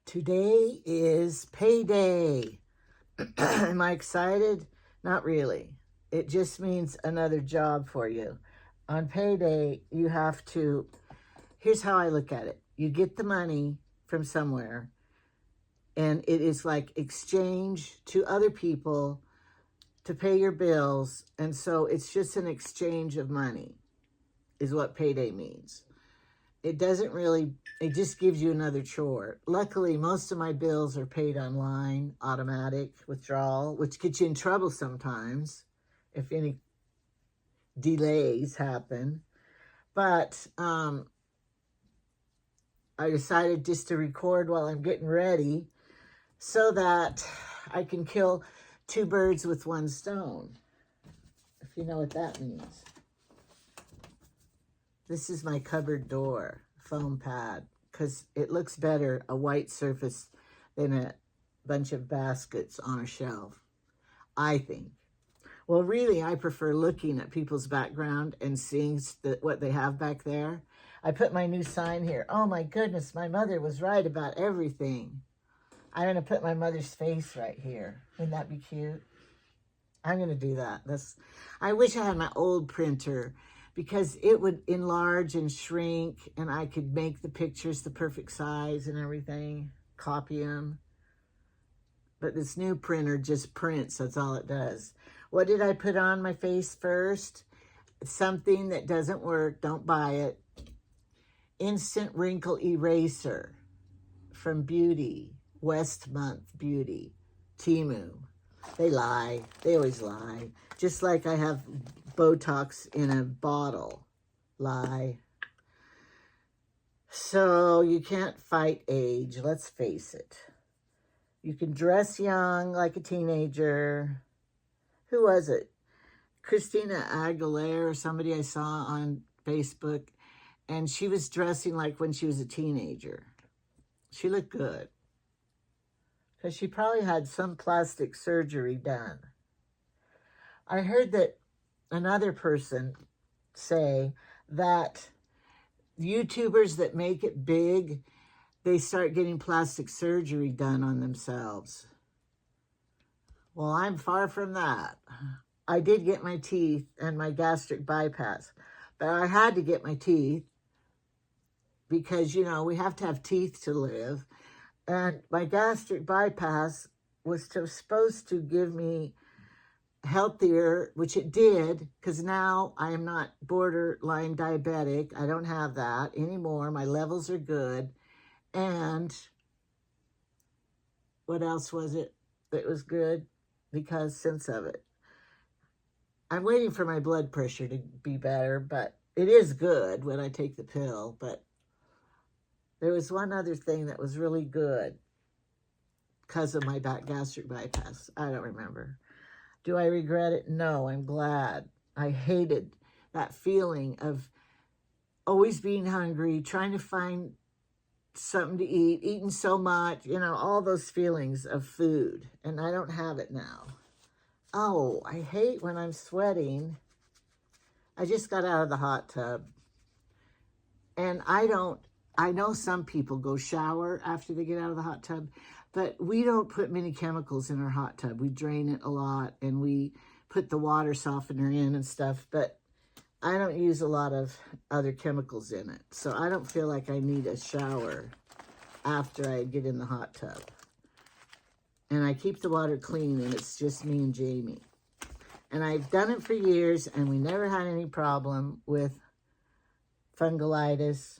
Today is payday. Am I excited? Not really. It just means another job for you. On payday, you have to, here's how I look at it. You get the money from somewhere, and it is like exchange to other people to pay your bills. And so it's just an exchange of money is what payday means. It doesn't really, it just gives you another chore. Luckily, most of my bills are paid online, automatic withdrawal, which gets you in trouble sometimes if any delays happen. But I decided just to record while I'm getting ready so that I can kill two birds with one stone, if you know what that means. This is my cupboard door foam pad because it looks better, a white surface, than a bunch of baskets on a shelf, I think. Well, really, I prefer looking at people's background and seeing what they have back there. I put my new sign here. Oh my goodness, my mother was right about everything. I'm going to put my mother's face right here. Wouldn't that be cute? I'm going to do that. I wish I had my old printer, because it would enlarge and shrink, and I could make the pictures the perfect size and everything, copy them. But this new printer just prints, that's all it does. What did I put on my face first? Something that doesn't work, don't buy it. Instant Wrinkle Eraser from Beauty, West Month Beauty, Temu. They lie, they always lie. Just like I have Botox in a bottle. Lie. So you can't fight age, let's face it. You can dress young like a teenager. Who was it? Christina Aguilera or somebody I saw on Facebook. And she was dressing like when she was a teenager. She looked good. Because she probably had some plastic surgery done. I heard that another person say that YouTubers that make it big, they start getting plastic surgery done on themselves. Well, I'm far from that. I did get my teeth and my gastric bypass, but I had to get my teeth because, you know, we have to have teeth to live. And my gastric bypass was supposed to give me healthier, which it did, because now I am not borderline diabetic. I don't have that anymore. My levels are good. And what else was it that was good? Because sense of it. I'm waiting for my blood pressure to be better, but it is good when I take the pill. But there was one other thing that was really good because of my gastric bypass. I don't remember. Do I regret it? No, I'm glad. I hated that feeling of always being hungry, trying to find something to eat, eating so much, you know, all those feelings of food. And I don't have it now. Oh, I hate when I'm sweating. I just got out of the hot tub. And I know some people go shower after they get out of the hot tub, but we don't put many chemicals in our hot tub. We drain it a lot, and we put the water softener in and stuff, but I don't use a lot of other chemicals in it. So I don't feel like I need a shower after I get in the hot tub. And I keep the water clean, and it's just me and Jamie. And I've done it for years, and we never had any problem with fungulitis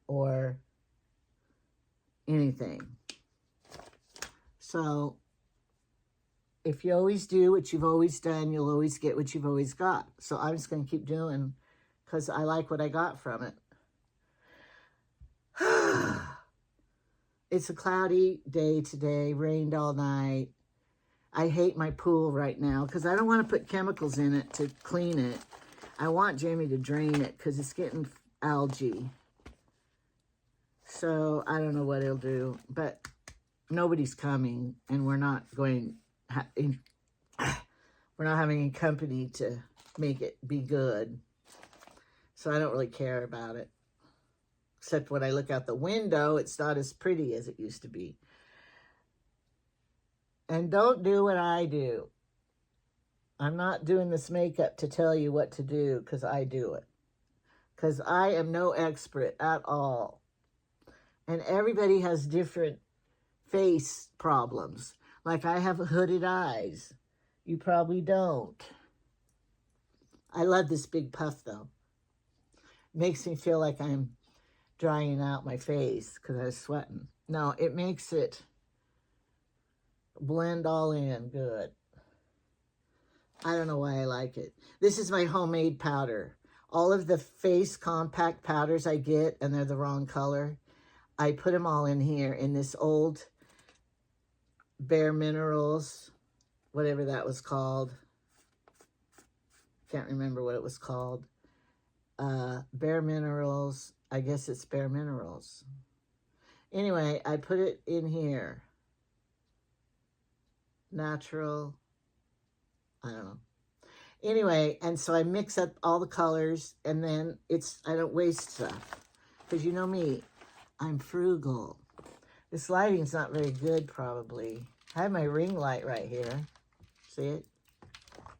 or anything. So if you always do what you've always done, you'll always get what you've always got. So I'm just going to keep doing because I like what I got from it. It's a cloudy day today, rained all night. I hate my pool right now because I don't want to put chemicals in it to clean it. I want Jamie to drain it because it's getting algae. So I don't know what he'll do, but nobody's coming, and we're not going, we're not having any company to make it be good. So I don't really care about it. Except when I look out the window, it's not as pretty as it used to be. And don't do what I do. I'm not doing this makeup to tell you what to do, because I do it. Because I am no expert at all. And everybody has different face problems. Like I have hooded eyes. You probably don't. I love this big puff though. Makes me feel like I'm drying out my face because I was sweating. No, it makes it blend all in good. I don't know why I like it. This is my homemade powder. All of the face compact powders I get, and they're the wrong color, I put them all in here in this old Bare Minerals, whatever that was called. Can't remember what it was called. Bare Minerals. I guess it's Bare Minerals. Anyway, I put it in here. Natural. I don't know. Anyway, and so I mix up all the colors, and then I don't waste stuff. Because you know me, I'm frugal. This lighting's not very good, probably. I have my ring light right here. See it?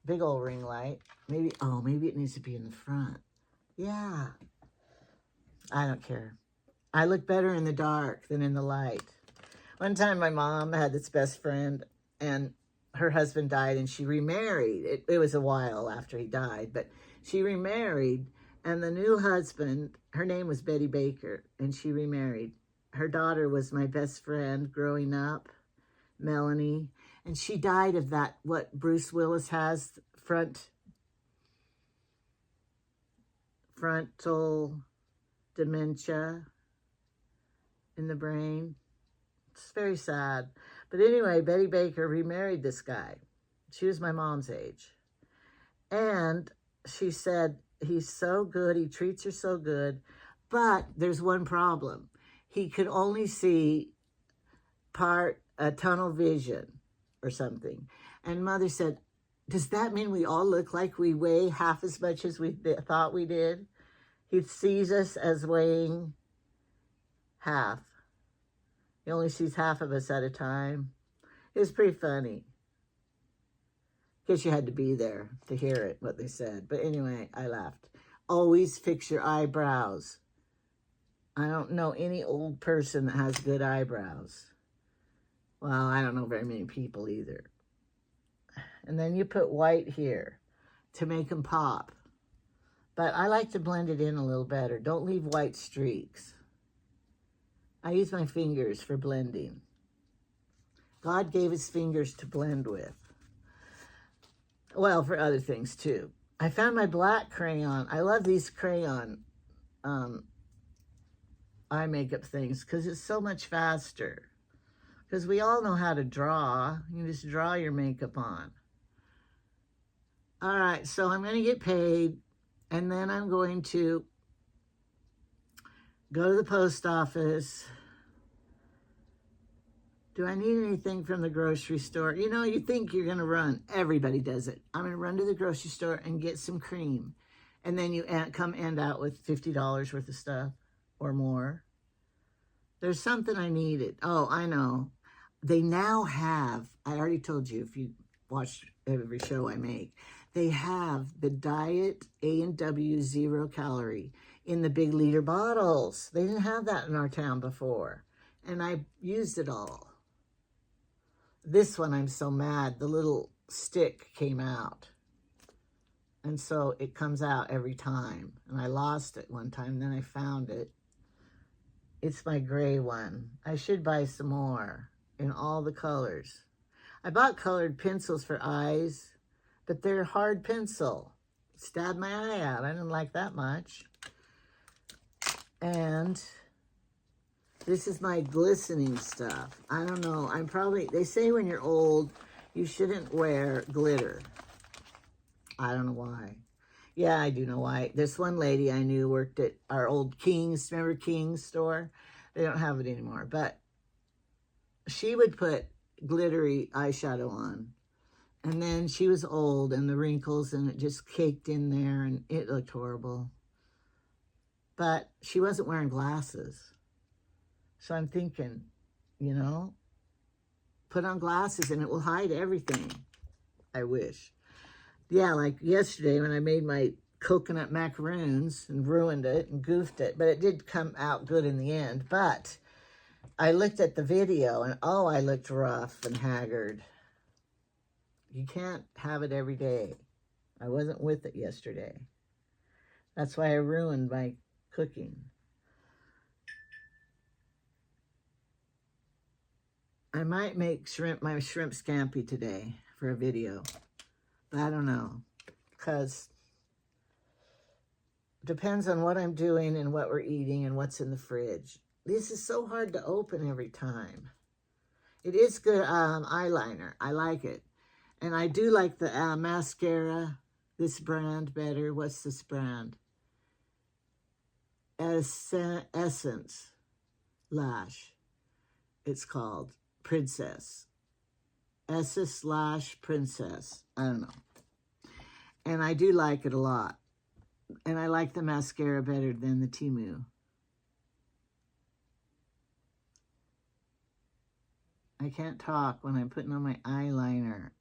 Big old ring light. Maybe it needs to be in the front. Yeah. I don't care. I look better in the dark than in the light. One time my mom had this best friend, and her husband died, and she remarried. It was a while after he died, but she remarried, and the new husband, her name was Betty Baker, and she remarried. Her daughter was my best friend growing up, Melanie, and she died of that, what Bruce Willis has, frontal dementia in the brain. It's very sad. But anyway, Betty Baker remarried this guy. She was my mom's age. And she said, he's so good, he treats her so good, but there's one problem. He could only see tunnel vision or something. And Mother said, does that mean we all look like we weigh half as much as we thought we did? He sees us as weighing half. He only sees half of us at a time. It was pretty funny. Guess you had to be there to hear it, what they said. But anyway, I laughed. Always fix your eyebrows. I don't know any old person that has good eyebrows. Well, I don't know very many people either. And then you put white here to make them pop. But I like to blend it in a little better. Don't leave white streaks. I use my fingers for blending. God gave us fingers to blend with. Well, for other things too. I found my black crayon. I love these crayon eye makeup things because it's so much faster. Because we all know how to draw. You just draw your makeup on. All right, so I'm going to get paid, and then I'm going to go to the post office. Do I need anything from the grocery store? You know, you think you're going to run. Everybody does it. I'm going to run to the grocery store and get some cream. And then you end out with $50 worth of stuff or more. There's something I needed. Oh, I know. They now have, I already told you if you watch every show I make, they have the Diet A&W 0 calorie in the big liter bottles. They didn't have that in our town before. And I used it all. This one, I'm so mad. The little stick came out. And so it comes out every time. And I lost it one time, then I found it. It's my gray one. I should buy some more in all the colors. I bought colored pencils for eyes, but they're hard pencil. Stabbed my eye out. I didn't like that much. And this is my glistening stuff. I don't know. They say when you're old, you shouldn't wear glitter. I don't know why. Yeah, I do know why. This one lady I knew worked at our old King's, remember King's store? They don't have it anymore. But she would put glittery eyeshadow on. And then she was old and the wrinkles and it just caked in there and it looked horrible. but she wasn't wearing glasses. So I'm thinking, you know, put on glasses and it will hide everything. I wish. Yeah, like yesterday when I made my coconut macaroons and ruined it and goofed it, but it did come out good in the end. But I looked at the video and oh, I looked rough and haggard. You can't have it every day. I wasn't with it yesterday. That's why I ruined my cooking. I might make my shrimp scampi today for a video. But I don't know. Because it depends on what I'm doing and what we're eating and what's in the fridge. This is so hard to open every time. It is good eyeliner. I like it. And I do like the mascara, this brand better. What's this brand? Essence Lash. It's called Princess. Essence/Princess. I don't know. And I do like it a lot. And I like the mascara better than the Temu. I can't talk when I'm putting on my eyeliner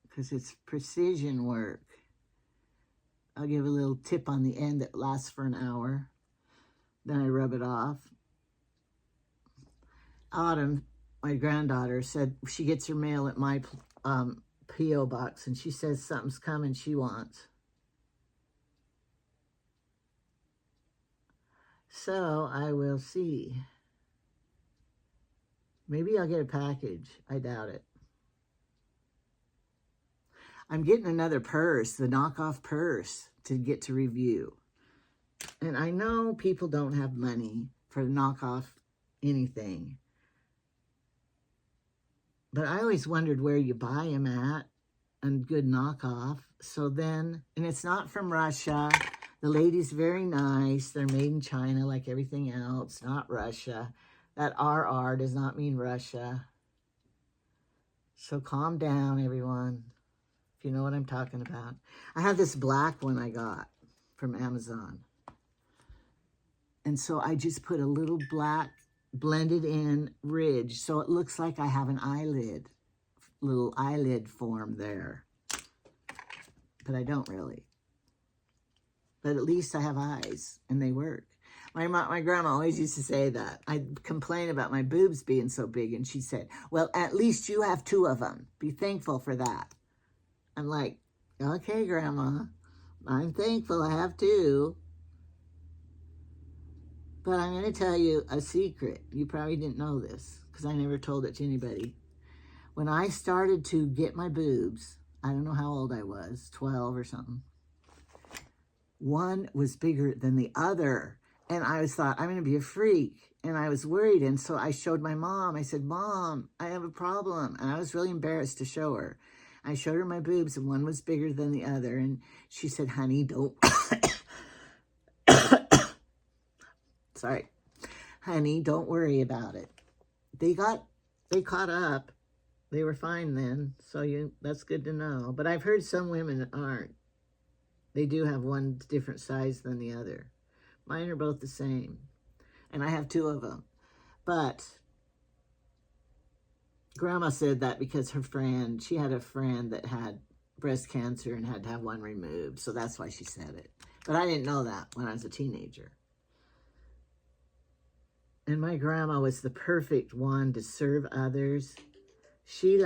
because it's precision work. I'll give a little tip on the end that lasts for an hour. Then I rub it off. Autumn, my granddaughter, said she gets her mail at my P.O. box and she says something's coming she wants. So I will see. Maybe I'll get a package. I doubt it. I'm getting another purse, the knockoff purse, to get to review. And I know people don't have money for knockoff anything. But I always wondered where you buy them at and good knockoff. So then, and it's not from Russia. The lady's very nice. They're made in China like everything else, not Russia. That RR does not mean Russia. So calm down, everyone, if you know what I'm talking about. I have this black one I got from Amazon. And so I just put a little black blended in ridge so it looks like I have an eyelid, little eyelid form there. But I don't really. But at least I have eyes and they work. My grandma always used to say that. I'd complain about my boobs being so big, and she said, well, at least you have 2 of them. Be thankful for that. I'm like, okay, Grandma, I'm thankful I have 2. But I'm going to tell you a secret. You probably didn't know this, because I never told it to anybody. When I started to get my boobs, I don't know how old I was, 12 or something, one was bigger than the other. And I thought, I'm going to be a freak. And I was worried. And so I showed my mom. I said, Mom, I have a problem. And I was really embarrassed to show her. I showed her my boobs, and one was bigger than the other. And she said, honey, don't. Sorry. Honey, don't worry about it. They caught up. They were fine then. So that's good to know. But I've heard some women aren't. They do have one different size than the other. Mine are both the same. And I have 2 of them. But Grandma said that because she had a friend that had breast cancer and had to have one removed. So that's why she said it. But I didn't know that when I was a teenager. And my grandma was the perfect one to serve others. She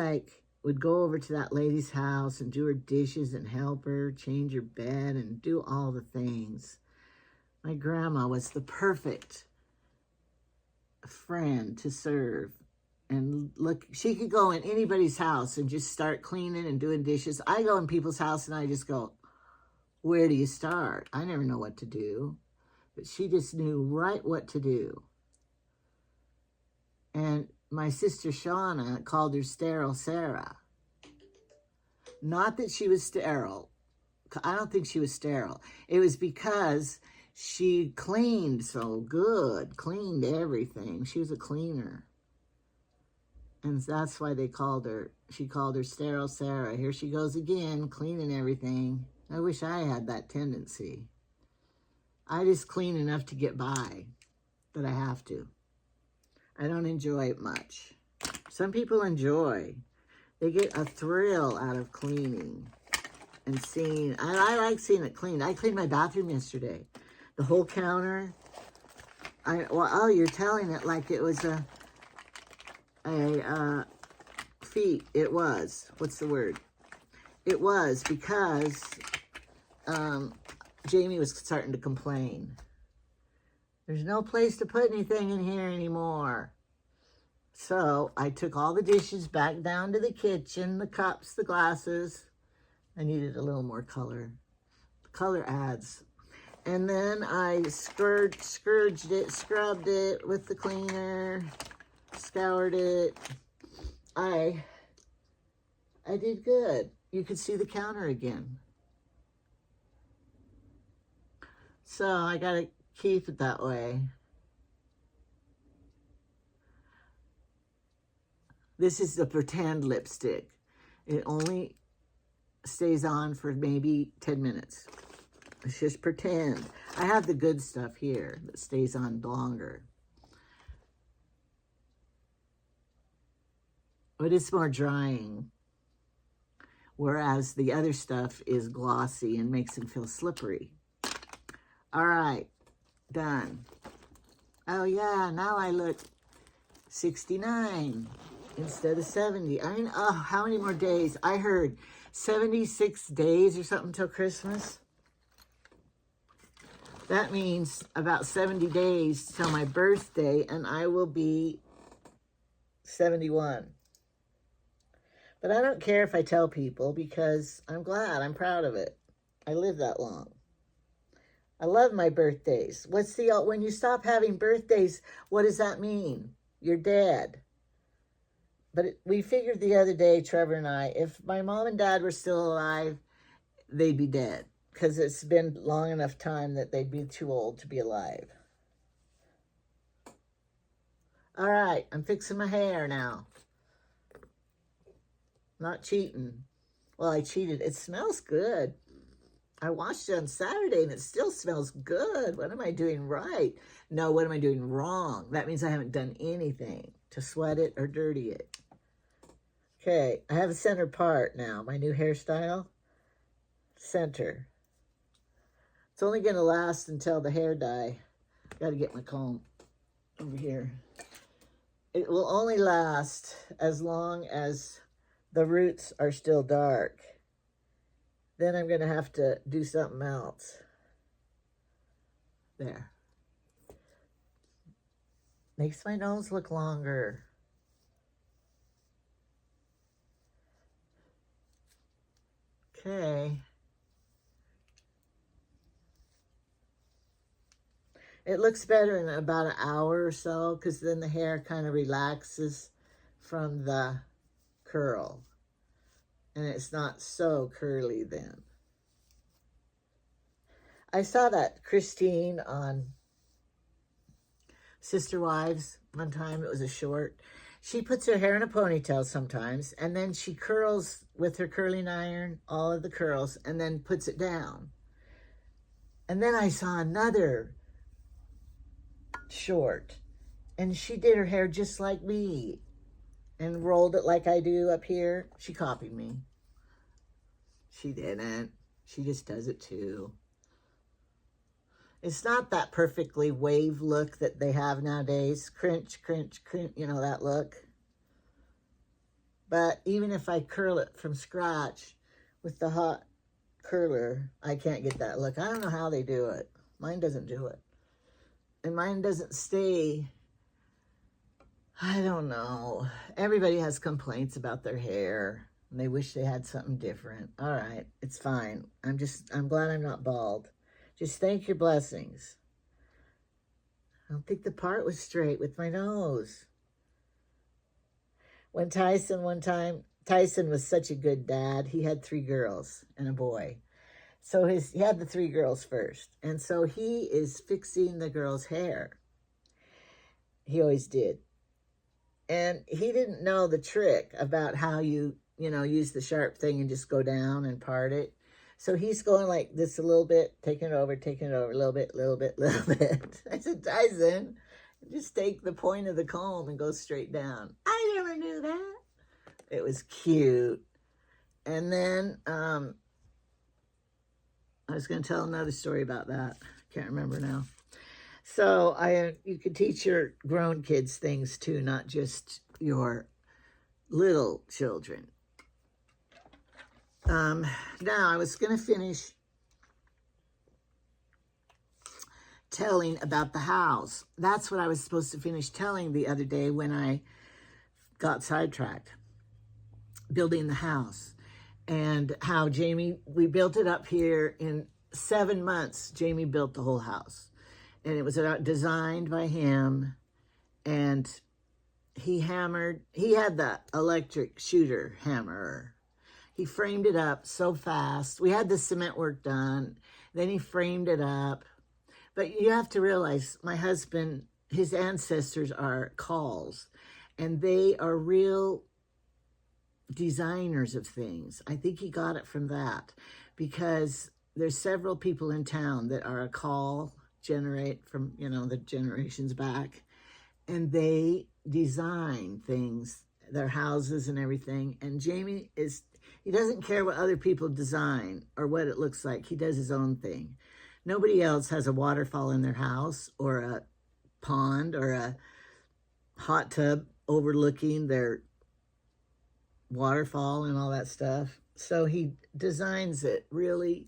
would go over to that lady's house and do her dishes and help her change her bed and do all the things. My grandma was the perfect friend to serve. And look, she could go in anybody's house and just start cleaning and doing dishes. I go in people's house and I just go, where do you start? I never know what to do. But she just knew right what to do. And my sister Shauna called her Sterile Sarah. Not that she was sterile. I don't think she was sterile. It was because she cleaned so good, cleaned everything. She was a cleaner. And that's why she called her Sterile Sarah. Here she goes again, cleaning everything. I wish I had that tendency. I just clean enough to get by, but I have to. I don't enjoy it much. Some people enjoy. They get a thrill out of cleaning and seeing. I like seeing it clean. I cleaned my bathroom yesterday. The whole counter. Oh, you're telling it like it was a feat. It was. What's the word? It was because Jamie was starting to complain. There's no place to put anything in here anymore. So I took all the dishes back down to the kitchen, the cups, the glasses. I needed a little more color. The color adds. And then I scourged it, scrubbed it with the cleaner, scoured it. I did good. You could see the counter again. So I got to keep it that way. This is the pretend lipstick. It only stays on for maybe 10 minutes. It's just pretend. I have the good stuff here that stays on longer. But it's more drying. Whereas the other stuff is glossy and makes them feel slippery. All right, done. Oh yeah, now I look 69 instead of 70. I mean, oh, how many more days? I heard 76 days or something till Christmas. That means about 70 days till my birthday, and I will be 71. But I don't care if I tell people because I'm glad, I'm proud of it. I lived that long. I love my birthdays. When you stop having birthdays, what does that mean? You're dead. But we figured the other day, Trevor and I, if my mom and dad were still alive, they'd be dead. Because it's been long enough time that they'd be too old to be alive. All right, I'm fixing my hair now. Not cheating. Well, I cheated. It smells good. I washed it on Saturday and it still smells good. What am I doing right? No, what am I doing wrong? That means I haven't done anything to sweat it or dirty it. Okay, I have a center part now. My new hairstyle. Center. It's only going to last until the hair dye. Got to get my comb over here. It will only last as long as the roots are still dark. Then I'm going to have to do something else. There. Makes my nose look longer. Okay. It looks better in about an hour or so because then the hair kind of relaxes from the curl. And it's not so curly then. I saw that Christine on Sister Wives one time. It was a short. She puts her hair in a ponytail sometimes, and then she curls with her curling iron, all of the curls, and then puts it down. And then I saw another short, and she did her hair just like me and rolled it like I do up here. She copied me. She didn't. She just does it too. It's not that perfectly wave look that they have nowadays. Crunch, crunch, crunch, you know, that look. But even if I curl it from scratch with the hot curler, I can't get that look. I don't know how they do it. Mine doesn't do it. And mine doesn't stay. I don't know. Everybody has complaints about their hair. And they wish they had something different. All right, it's fine. I'm glad I'm not bald. Just thank your blessings. I don't think the part was straight with my nose. When Tyson was such a good dad. He had 3 girls and a boy. So he had the 3 girls first. And so he is fixing the girls' hair. He always did. And he didn't know the trick about how you use the sharp thing and just go down and part it. So he's going like this a little bit, taking it over, a little bit, little bit, little bit. I said, Tyson, just take the point of the comb and go straight down. I never knew that. It was cute. And then I was going to tell another story about that. Can't remember now. So you can teach your grown kids things too, not just your little children. Now I was going to finish telling about the house. That's what I was supposed to finish telling the other day when I got sidetracked, building the house. And how Jamie, we built it up here in 7 months. Jamie built the whole house. And it was designed by him. And he had the electric shooter hammerer. He framed it up so fast. We had the cement work done. Then he framed it up. But you have to realize, my husband, his ancestors are Calls. And they are real designers of things. I think he got it from that, because there's several people in town that are a call generate from, the generations back, and they design things, their houses and everything. And Jamie he doesn't care what other people design or what it looks like. He does his own thing. Nobody else has a waterfall in their house or a pond or a hot tub overlooking their waterfall and all that stuff. So he designs it really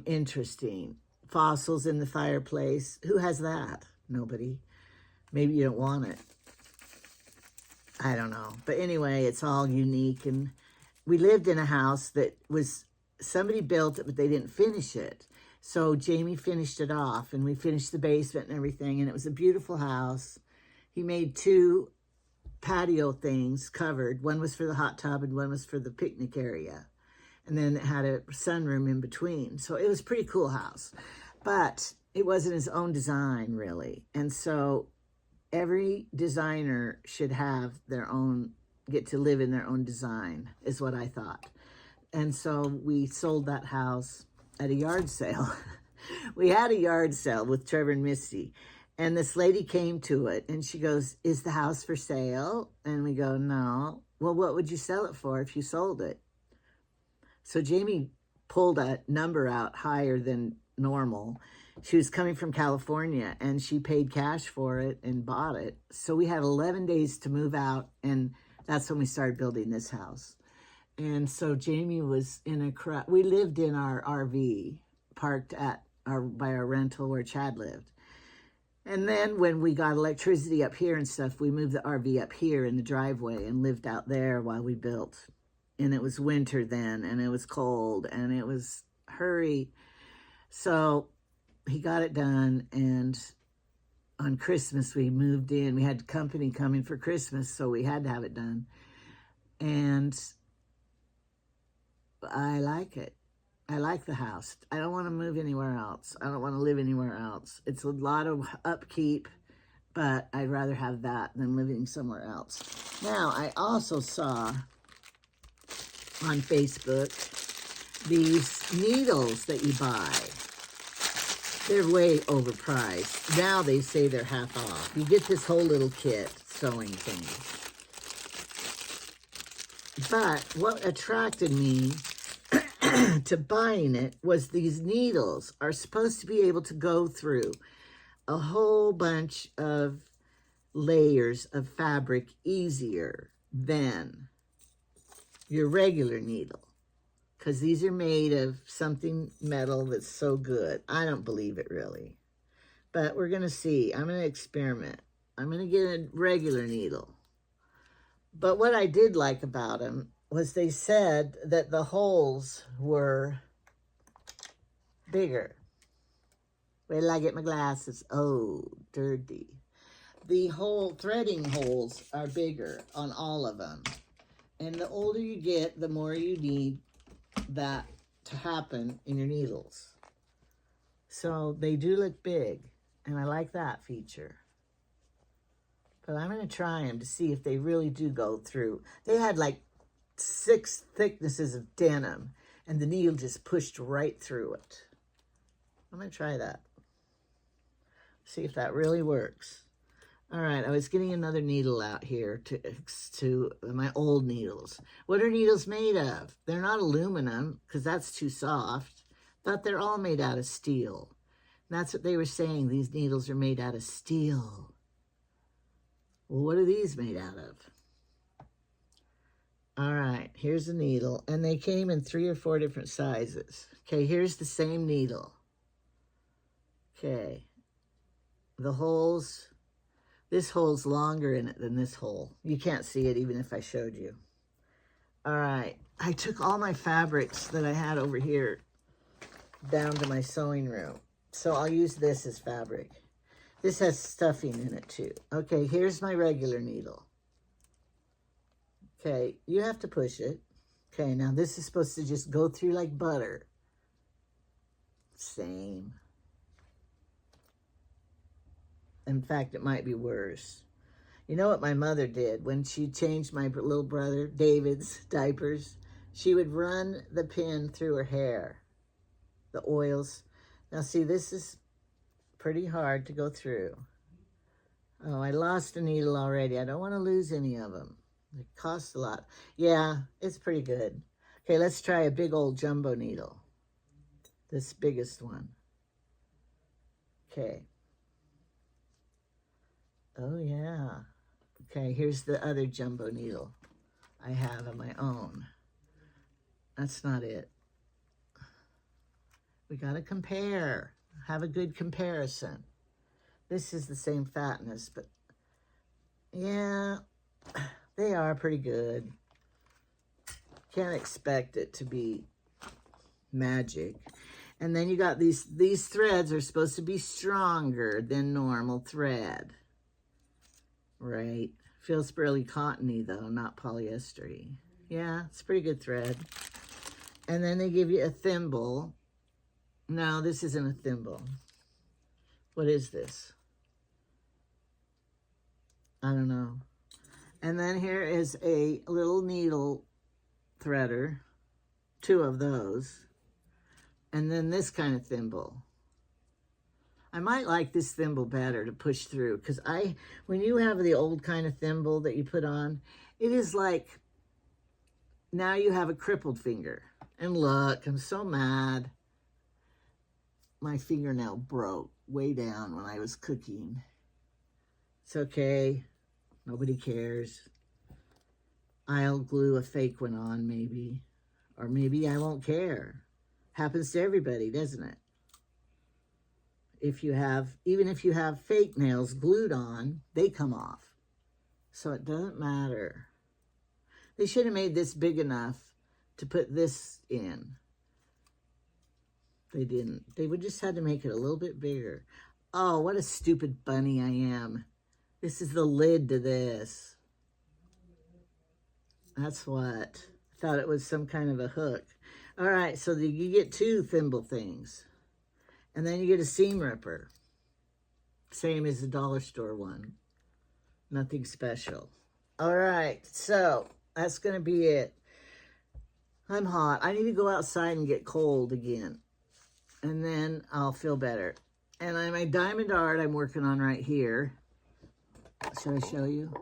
interesting. Fossils in the fireplace. Who has that? Nobody. Maybe you don't want it. I don't know. But anyway, it's all unique. And we lived in a house that somebody built it, but they didn't finish it. So Jamie finished it off, and we finished the basement and everything. And it was a beautiful house. He made 2 patio things covered. One was for the hot tub and one was for the picnic area. And then it had a sunroom in between. So it was a pretty cool house. But it wasn't his own design, really. And so every designer should have get to live in their own design, is what I thought. And so we sold that house at a yard sale. We had a yard sale with Trevor and Misty. And this lady came to it, and she goes, "Is the house for sale?" And we go, "No." "Well, what would you sell it for if you sold it?" So Jamie pulled a number out higher than normal. She was coming from California, and she paid cash for it and bought it. So we had 11 days to move out, and that's when we started building this house. And so Jamie was we lived in our RV, parked by our rental where Chad lived. And then when we got electricity up here and stuff, we moved the RV up here in the driveway and lived out there while we built. And it was winter then, and it was cold, and it was hurry. So he got it done, and on Christmas we moved in. We had company coming for Christmas, so we had to have it done. And I like it. I like the house. I don't want to move anywhere else. I don't want to live anywhere else. It's a lot of upkeep, but I'd rather have that than living somewhere else. Now, I also saw on Facebook these needles that you buy. They're way overpriced. Now they say they're half off. You get this whole little kit sewing thing. But what attracted me to buying it was these needles are supposed to be able to go through a whole bunch of layers of fabric easier than your regular needle, because these are made of something metal that's so good. I don't believe it really, but we're going to see. I'm going to experiment. I'm going to get a regular needle. But what I did like about them was they said that the holes were bigger. Wait till I get my glasses. Oh, dirty. The whole threading holes are bigger on all of them. And the older you get, the more you need that to happen in your needles. So they do look big, and I like that feature. But I'm going to try them to see if they really do go through. They had like 6 thicknesses of denim, and the needle just pushed right through it. I'm going to try that. See if that really works. All right, I was getting another needle out here to my old needles. What are needles made of? They're not aluminum, because that's too soft. But they're all made out of steel. And that's what they were saying. These needles are made out of steel. Well, what are these made out of? All right, here's a needle. And they came in 3 or 4 different sizes. Okay, here's the same needle. Okay. The holes, this hole's longer in it than this hole. You can't see it even if I showed you. All right, I took all my fabrics that I had over here down to my sewing room. So I'll use this as fabric. This has stuffing in it too. Okay, here's my regular needle. Okay, you have to push it. Okay, now this is supposed to just go through like butter. Same. In fact, it might be worse. You know what my mother did when she changed my little brother David's diapers? She would run the pin through her hair, the oils. Now see, this is pretty hard to go through. Oh, I lost a needle already. I don't want to lose any of them. It costs a lot. Yeah, it's pretty good. Okay, let's try a big old jumbo needle. This biggest one. Okay. Oh, yeah. Okay, here's the other jumbo needle I have of my own. That's not it. We got to compare. Have a good comparison. This is the same fatness, but yeah, they are pretty good. Can't expect it to be magic. And then you got these threads are supposed to be stronger than normal thread. Right. Feels really cottony though, not polyester-y. Yeah, it's pretty good thread. And then they give you a thimble. No, this isn't a thimble. What is this? I don't know. And then here is a little needle threader, 2 of those. And then this kind of thimble. I might like this thimble better to push through, because when you have the old kind of thimble that you put on, it is like, now you have a crippled finger. And look, I'm so mad. My fingernail broke way down when I was cooking. It's okay. Nobody cares. I'll glue a fake one on maybe. Or maybe I won't care. Happens to everybody, doesn't it? Even if you have fake nails glued on, they come off. So it doesn't matter. They should have made this big enough to put this in. They didn't. They would just had to make it a little bit bigger. Oh, what a stupid bunny I am. This is the lid to this. That's what. I thought it was some kind of a hook. All right, so you get 2 thimble things. And then you get a seam ripper. Same as the dollar store one. Nothing special. All right, so that's going to be it. I'm hot. I need to go outside and get cold again. And then I'll feel better. And my diamond art I'm working on right here. Should I show you?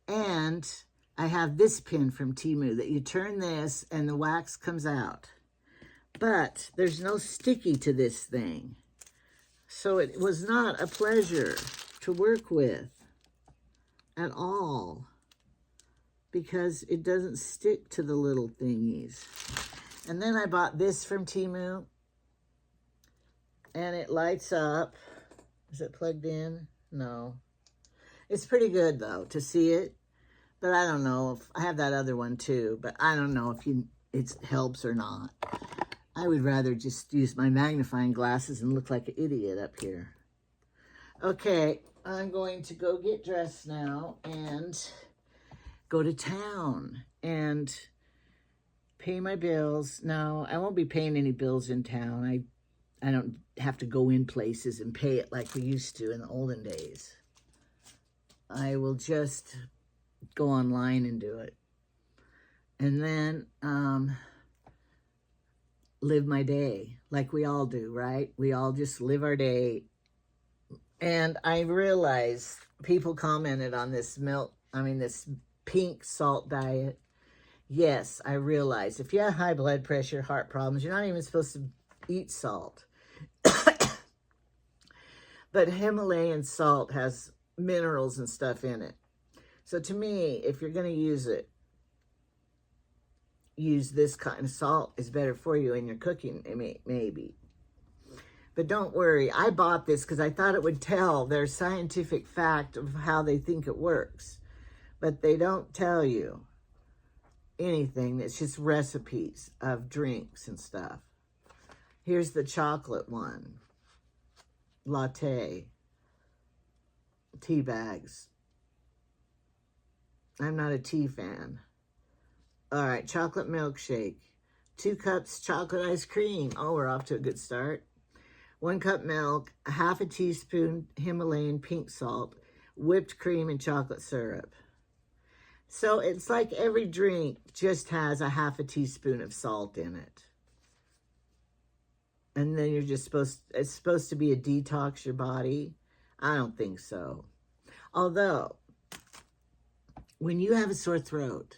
And I have this pin from Temu that you turn this and the wax comes out. But there's no sticky to this thing. So it was not a pleasure to work with at all, because it doesn't stick to the little thingies. And then I bought this from Temu, and it lights up. Is it plugged in? No. It's pretty good though to see it, but I don't know if I have that other one too, but I don't know if it helps or not. I would rather just use my magnifying glasses and look like an idiot up here. Okay, I'm going to go get dressed now and go to town and pay my bills. No, I won't be paying any bills in town. I don't have to go in places and pay it like we used to in the olden days. I will just go online and do it. And then live my day like we all do, right? We all just live our day. And I realized people commented on this this pink salt diet. Yes, I realize if you have high blood pressure, heart problems, you're not even supposed to eat salt. But Himalayan salt has minerals and stuff in it. So to me, if you're going to use it, use this kind of salt is better for you in your cooking, maybe. But don't worry, I bought this because I thought it would tell their scientific fact of how they think it works. But they don't tell you anything. It's just recipes of drinks and stuff. Here's the chocolate one. Latte. Tea bags. I'm not a tea fan. All right, chocolate milkshake. 2 cups chocolate ice cream. Oh, we're off to a good start. 1 cup milk, a half a teaspoon Himalayan pink salt, whipped cream and chocolate syrup. So it's like every drink just has a half a teaspoon of salt in it. And then you're just it's supposed to be a detox your body. I don't think so. Although, when you have a sore throat,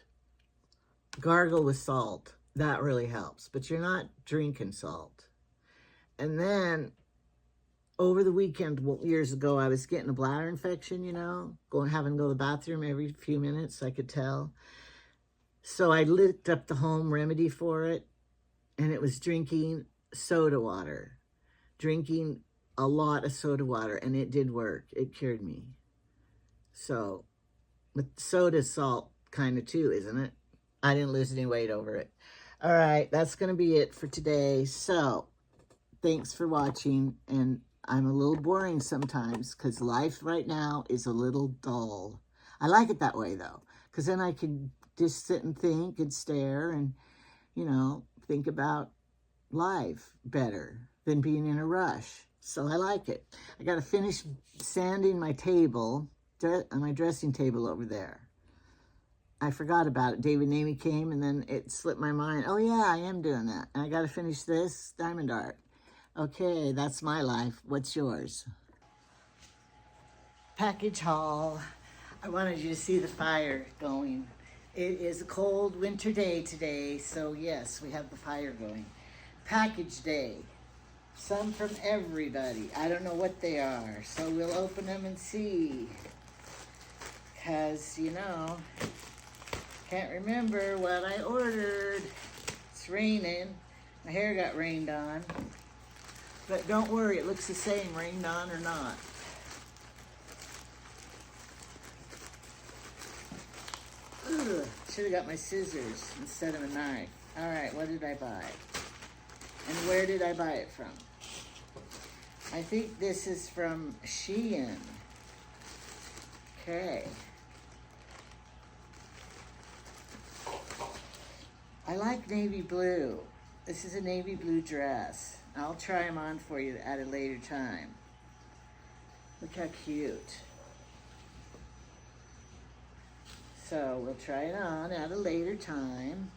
gargle with salt. That really helps. But you're not drinking salt. And then, over the weekend, years ago, I was getting a bladder infection, having to go to the bathroom every few minutes, I could tell. So I looked up the home remedy for it, and it was drinking soda water. Drinking a lot of soda water, and it did work. It cured me. So, with soda salt kind of too, isn't it? I didn't lose any weight over it. All right, that's going to be it for today. So, thanks for watching, and I'm a little boring sometimes because life right now is a little dull. I like it that way, though, because then I can just sit and think and stare and, think about life better than being in a rush. So I like it. I got to finish sanding my table, my dressing table over there. I forgot about it. David and Amy came, and then it slipped my mind. Oh, yeah, I am doing that. And I got to finish this diamond art. Okay, that's my life. What's yours? Package haul. I wanted you to see the fire going. It is a cold winter day today, so yes, we have the fire going. Package day. Some from everybody. I don't know what they are, so we'll open them and see. Because, can't remember what I ordered. It's raining. My hair got rained on. But don't worry, it looks the same, rained on or not. Ugh, should have got my scissors instead of a knife. All right, what did I buy? And where did I buy it from? I think this is from Shein. Okay. I like navy blue. This is a navy blue dress. I'll try them on for you at a later time. Look how cute. So we'll try it on at a later time.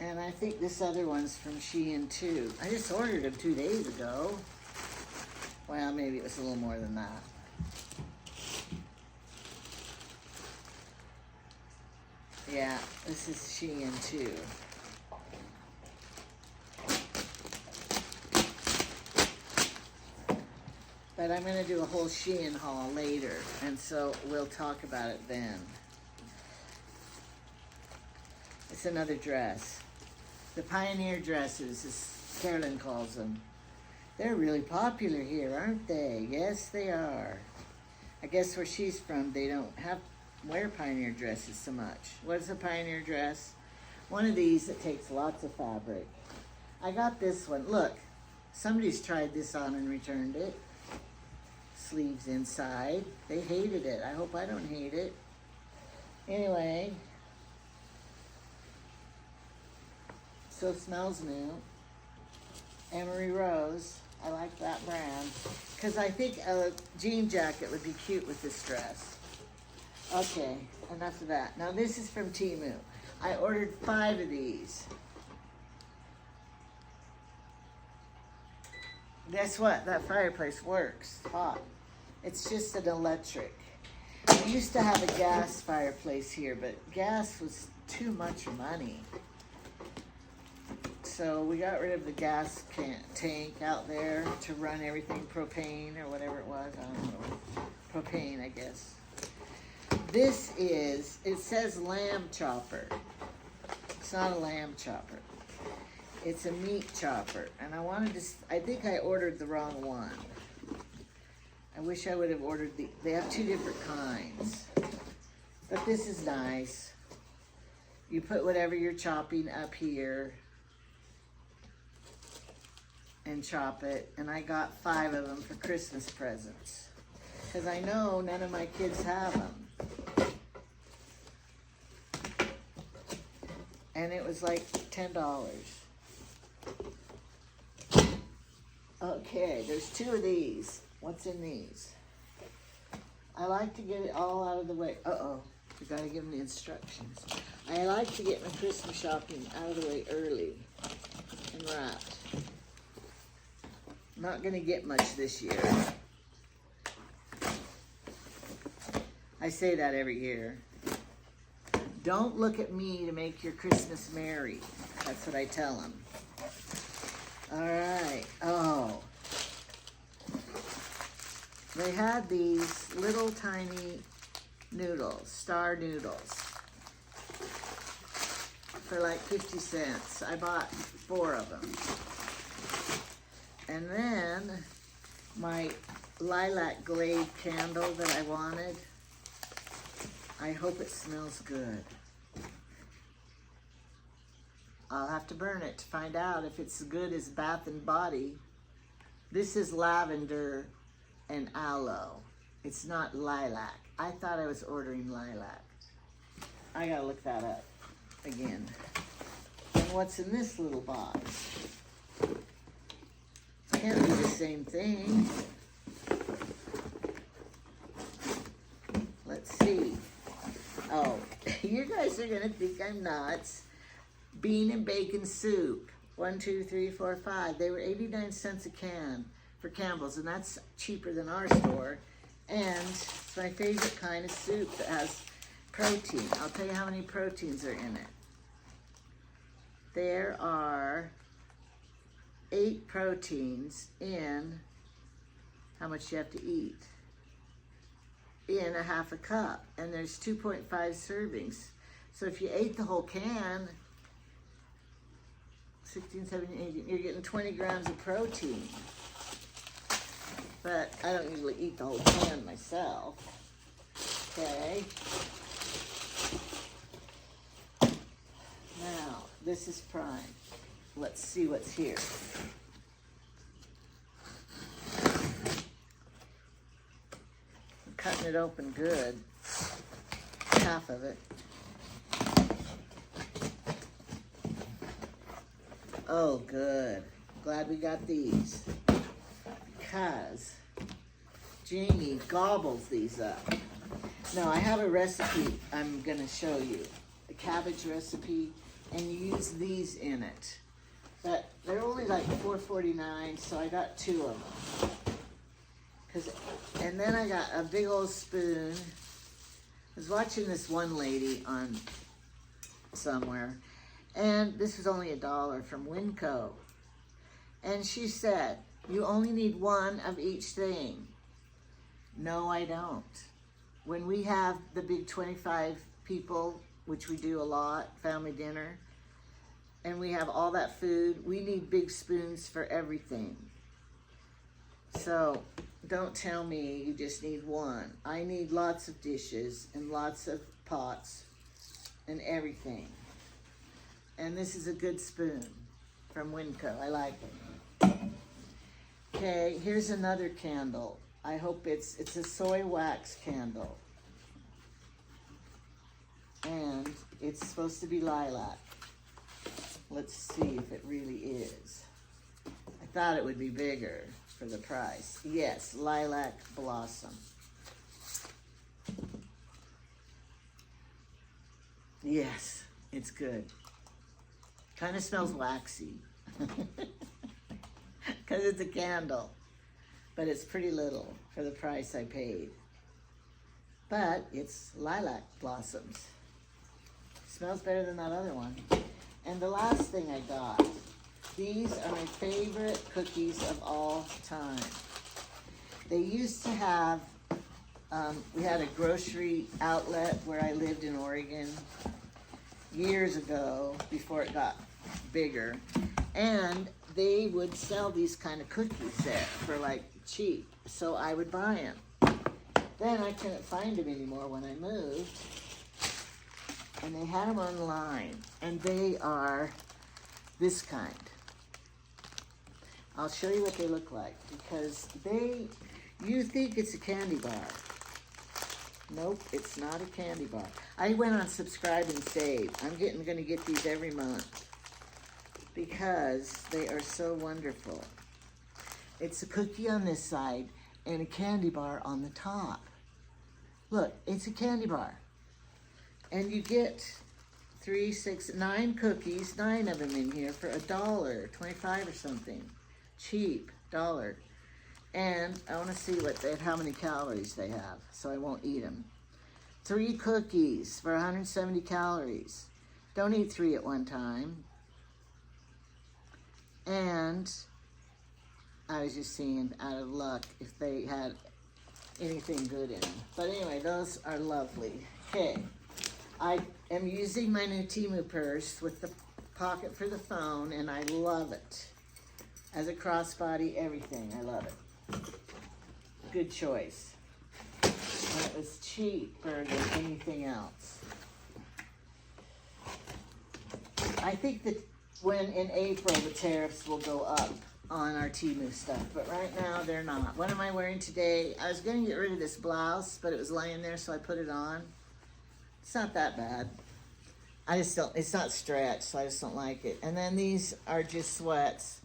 And I think this other one's from Shein too. I just ordered them 2 days ago. Well, maybe it was a little more than that. Yeah, this is Shein too. But I'm going to do a whole Shein haul later, and so we'll talk about it then. It's another dress. The Pioneer dresses, as Carolyn calls them. They're really popular here, aren't they? Yes, they are. I guess where she's from, they don't wear Pioneer dresses so much. What is a Pioneer dress? One of these that takes lots of fabric. I got this one. Look, somebody's tried this on and returned it. Sleeves inside. They hated it. I hope I don't hate it. Anyway, so smells new. Emery Rose. I like that brand because I think a jean jacket would be cute with this dress. Okay, enough of that. Now this is from Temu. I ordered 5 of these. Guess what? That fireplace works. Hot. It's just an electric. We used to have a gas fireplace here, but gas was too much money. So we got rid of the gas tank out there to run everything propane or whatever it was. I don't know. Propane, I guess. This is, it says lamb chopper. It's not a lamb chopper. It's a meat chopper. And I think I ordered the wrong one. I wish I would have ordered they have 2 different kinds. But this is nice. You put whatever you're chopping up here and chop it. And I got 5 of them for Christmas presents. Because I know none of my kids have them. And it was like $10. Okay, there's 2 of these. What's in these? I like to get it all out of the way. Uh-oh, we gotta give them the instructions. I like to get my Christmas shopping out of the way early and wrapped. Not gonna get much this year. I say that every year. Don't look at me to make your Christmas merry. That's what I tell them. All right. Oh. They had these little tiny noodles, star noodles, for like 50 cents. I bought 4 of them. And then my lilac glade candle that I wanted, I hope it smells good. I'll have to burn it to find out if it's as good as Bath and Body. This is lavender and aloe. It's not lilac. I thought I was ordering lilac. I gotta look that up again. And what's in this little box? Can't be the same thing. Let's see. Oh, you guys are gonna think I'm nuts. Bean and bacon soup. 1, 2, 3, 4, 5. They were 89 cents a can for Campbell's, and that's cheaper than our store. And it's my favorite kind of soup that has protein. I'll tell you how many proteins are in it. There are 8 proteins in how much you have to eat. In a half a cup, and there's 2.5 servings. So if you ate the whole can, 16, 17, 18, you're getting 20 grams of protein. But I don't usually eat the whole can myself. Okay. Now, this is prime. Let's see what's here. I'm cutting it open good. Half of it. Oh, good. Glad we got these. Because Jamie gobbles these up. Now, I have a recipe I'm going to show you. A cabbage recipe, and you use these in it. But they're only like $4.49, so I got 2 of them. And then I got a big old spoon. I was watching this one lady on somewhere, and this was only $1 from Winco. And she said, you only need 1 of each thing. No, I don't. When we have the big 25 people, which we do a lot, family dinner, and we have all that food, we need big spoons for everything. So don't tell me you just need 1. I need lots of dishes and lots of pots and everything. And this is a good spoon from Winco. I like it. Okay, here's another candle. I hope it's a soy wax candle. And it's supposed to be lilac. Let's see if it really is. I thought it would be bigger for the price. Yes, lilac blossom. Yes, it It's good. Kind of smells waxy. Because it's a candle. But it's pretty little for the price I paid. But it's lilac blossoms. Smells better than that other one. And the last thing I got, these are my favorite cookies of all time. They used to have, we had a grocery outlet where I lived in Oregon years ago, before it got bigger. And they would sell these kind of cookies there for like cheap. So I would buy them. Then I couldn't find them anymore when I moved. And they had them online. And they are this kind. I'll show you what they look like, because you think it's a candy bar. Nope, it's not a candy bar. I went on Subscribe and Save. I'm going to get these every month because they are so wonderful. It's a cookie on this side and a candy bar on the top. Look, it's a candy bar. And you get 3, 6, 9 cookies, 9 of them in here for $1, 25 or something. Cheap, $1. And I want to see how many calories they have, so I won't eat them. 3 cookies for 170 calories. Don't eat 3 at one time. And I was just seeing, out of luck, if they had anything good in them. But anyway, those are lovely. Okay, I am using my new Temu purse with the pocket for the phone, and I love it. As a crossbody, everything, I love it. Good choice. And it was cheaper than anything else. I think that when in April the tariffs will go up on our Temu stuff, but right now they're not. What am I wearing today? I was going to get rid of this blouse, but it was laying there, so I put it on. It's not that bad. I just don't, it's not stretched, so I just don't like it. And then these are just sweats.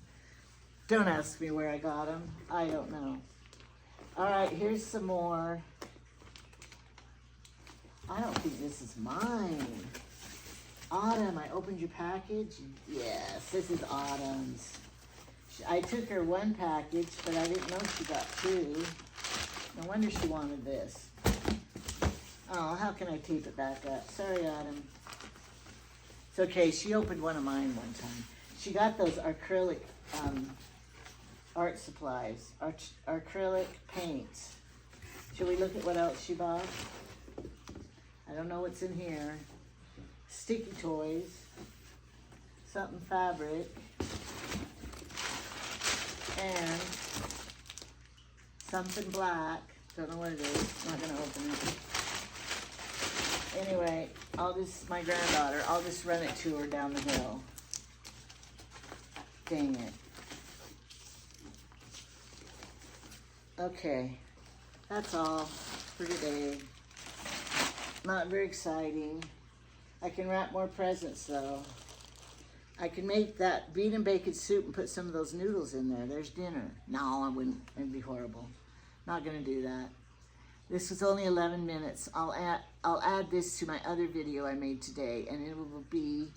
Don't ask me where I got them. I don't know. All right, here's some more. I don't think this is mine. Autumn, I opened your package. Yes, this is Autumn's. I took her 1 package, but I didn't know she got 2. No wonder she wanted this. Oh, how can I tape it back up? Sorry, Autumn. It's okay, she opened one of mine one time. She got those acrylic art supplies, acrylic paints. Should we look at what else she bought? I don't know what's in here. Sticky toys, something fabric, and something black. Don't know what it is. Not gonna open it. Anyway, my granddaughter, I'll just run it to her down the hill. Dang it. Okay, that's all for today. Not very exciting. I can wrap more presents though. I can make that bean and bacon soup and put some of those noodles in there. There's dinner. No, I wouldn't. It'd be horrible. Not gonna do that. This was only 11 minutes. I'll add this to my other video I made today, and it will be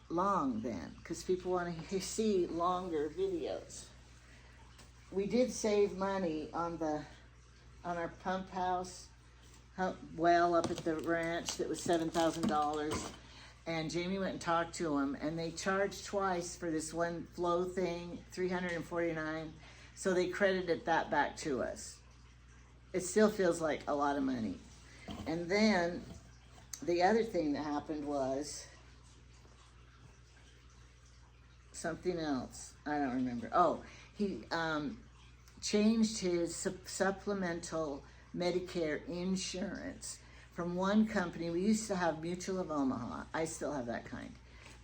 long then, because people want to see longer videos. We did save money on our pump house well up at the ranch that was $7,000, and Jamie went and talked to them, and they charged twice for this one flow thing, $349, so they credited that back to us. It still feels like a lot of money. And then the other thing that happened was something else. I don't remember. Oh, he changed his supplemental Medicare insurance from one company. We used to have Mutual of Omaha. I still have that kind.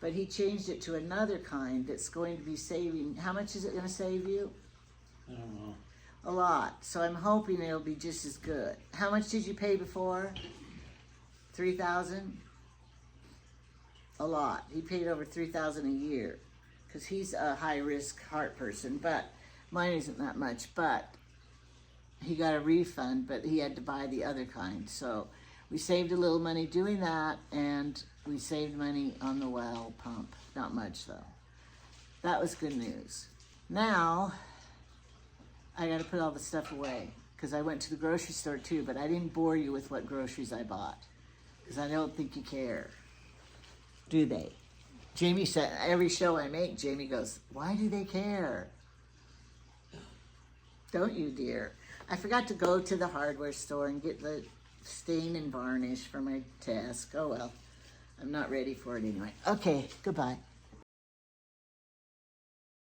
But he changed it to another kind that's going to be saving. How much is it going to save you? I don't know. A lot. So I'm hoping it'll be just as good. How much did you pay before? $3,000? A lot. He paid over $3,000 a year because he's a high-risk heart person, but mine isn't that much. But he got a refund, but he had to buy the other kind. So We saved a little money doing that, and we saved money on the well pump. Not much, though. That was good news. Now, I got to put all the stuff away, because I went to the grocery store, too, but I didn't bore you with what groceries I bought, because I don't think you care. Do they? Jamie said, every show I make, Jamie goes, why do they care? Don't you, dear? I forgot to go to the hardware store and get the stain and varnish for my task. Oh, well. I'm not ready for it anyway. Okay, goodbye.